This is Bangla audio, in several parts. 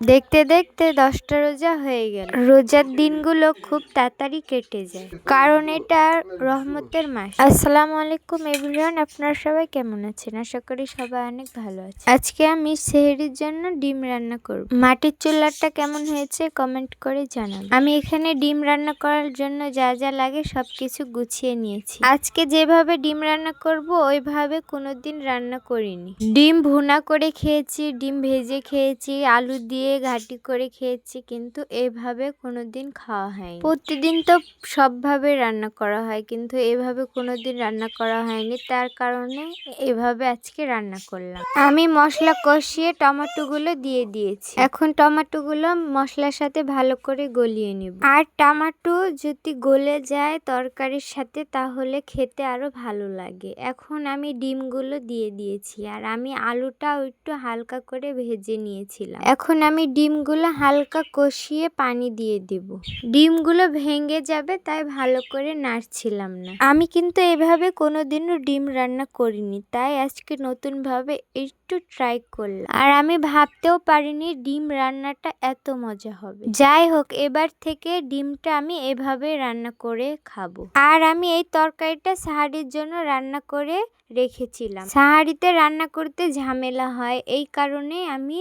দেখতে দেখতে 10টা রোজা হয়ে গেল। রোজার দিনগুলো খুব তাড়াতাড়ি কেটে যায়, কারণ এটা রহমতের মাস। আসসালামু আলাইকুম এভরিওয়ান, আপনারা সবাই কেমন আছেন? আশা করি সবাই অনেক ভালো আছে। আজকে আমি সেহরির জন্য ডিম রান্না করব। মাটির চুলাটা কেমন হয়েছে কমেন্ট করে জানাবেন। আমি এখানে ডিম রান্না করার জন্য যা যা লাগে সবকিছু গুছিয়ে নিয়েছি। আজকে যেভাবে ডিম রান্না করব ওইভাবে কোনোদিন রান্না করিনি। ডিম ভুনা করে খেয়েছি, ডিম ভেজে খেয়েছি, আলু দিয়ে ঘাটি করে খেয়েছি, কিন্তু এভাবে কোনোদিন খাওয়া হয়নি। প্রতিদিন তো সবভাবে রান্না করা হয়, কিন্তু এভাবে কোনোদিন রান্না করা হয়নি, তার কারণে এভাবে আজকে রান্না করলাম। আমি মশলা কষিয়ে টমেটোগুলো দিয়ে দিয়েছি। এখন টমেটোগুলো মশলার সাথে ভালো করে গলিয়ে নেব। আর টমেটো যদি গলে যায় তরকারির সাথে তাহলে খেতে আরো ভালো লাগে। এখন আমি ডিমগুলো দিয়ে দিয়েছি, আর আমি আলুটাও একটু হালকা করে ভেজে নিয়েছিলাম। এখন আমি ডিমগুলো হালকা কষিয়ে পানি দিয়ে দেব। ডিমগুলো ভেঙে যাবে তাই ভালো করে নাড়ছিলাম না। আমি কিন্তু এভাবে কোনোদিনও ডিম রান্না করিনি, তাই আজকে নতুন ভাবে একটু ট্রাই করলাম। আর আমি ভাবতেও পারিনি ডিম রান্নাটা এত মজা হবে। যাই হোক, এবার থেকে ডিমটা আমি এভাবে রান্না করে খাবো। আর আমি এই তরকারিটা সাহারির জন্য রান্না করে রেখেছিলাম। সাহারিতে রান্না করতে ঝামেলা হয়, এই কারণে আমি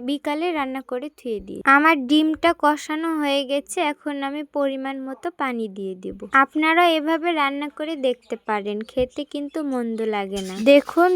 বিকালে রান্না করে ধুয়ে দিই। আমার ডিমটা কষানো হয়ে গেছে, এখন আমি পরিমাণ মতো পানি দিয়ে দেব। আপনারা এভাবে রান্না করে দেখতে পারেন, খেতে কিন্তু মন্দ লাগে না। দেখুন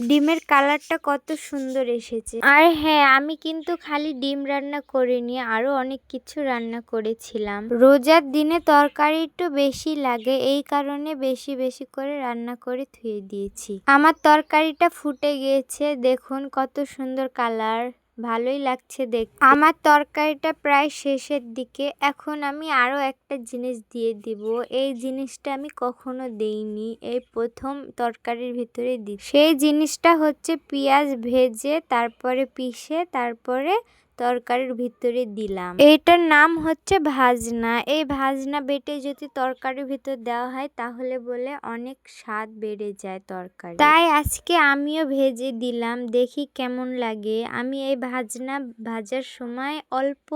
ডিমের কালারটা কত সুন্দর এসেছে। আর হ্যাঁ, আমি কিন্তু খালি ডিম রান্না করিনি, আরো অনেক কিছু রান্না করেছিলাম। রোজার দিনে তরকারি একটু বেশি লাগে, এই কারণে বেশি বেশি করে রান্না করে ধুয়ে দিয়েছি। আমার তরকারিটা ফুটে গিয়েছে, দেখুন কত সুন্দর কালার, ভালোই লাগছে দেখতে। আমার তরকারিটা প্রায় শেষের দিকে। এখন আমি আরো একটা জিনিস দিয়ে দিব। এই জিনিসটা আমি কখনো দেইনি, এই প্রথম তরকারির ভিতরে দিই। সেই জিনিসটা হচ্ছে পেঁয়াজ ভেজে তারপরে পিষে তারপরে তরকারির ভিতরে দিলাম। এইটার নাম হচ্ছে ভাজনা। এই ভাজনা বেটে যদি তরকারির ভিতর দেওয়া হয় তাহলে বলে অনেক স্বাদ বেড়ে যায় তরকারি। তাই আজকে আমিও ভেজে দিলাম, দেখি কেমন লাগে। আমি এই ভাজনা ভাজার সময় অল্প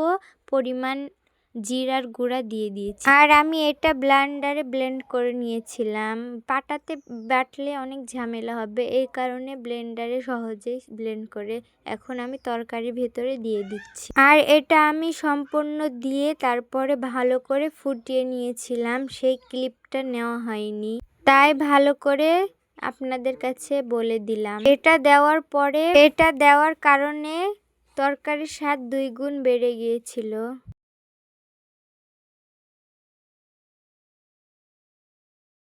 পরিমাণ জিরার গুঁড়া দিয়ে দিয়েছি। আর আমি এটা ব্লেন্ডারে ব্লেন্ড করে নিয়েছিলাম। পাটাতে বাটলে অনেক ঝামেলা হবে, এই কারণে ব্লেন্ডারে সহজেই ব্লেন্ড করে এখন আমি তরকারির ভেতরে দিয়ে দিচ্ছি। আর এটা আমি সম্পূর্ণ দিয়ে তারপরে ভালো করে ফুটিয়ে নিয়েছিলাম, সেই ক্লিপটা নেওয়া হয়নি, তাই ভালো করে আপনাদের কাছে বলে দিলাম। এটা দেওয়ার কারণে তরকারির স্বাদ 2 গুণ বেড়ে গিয়েছিল।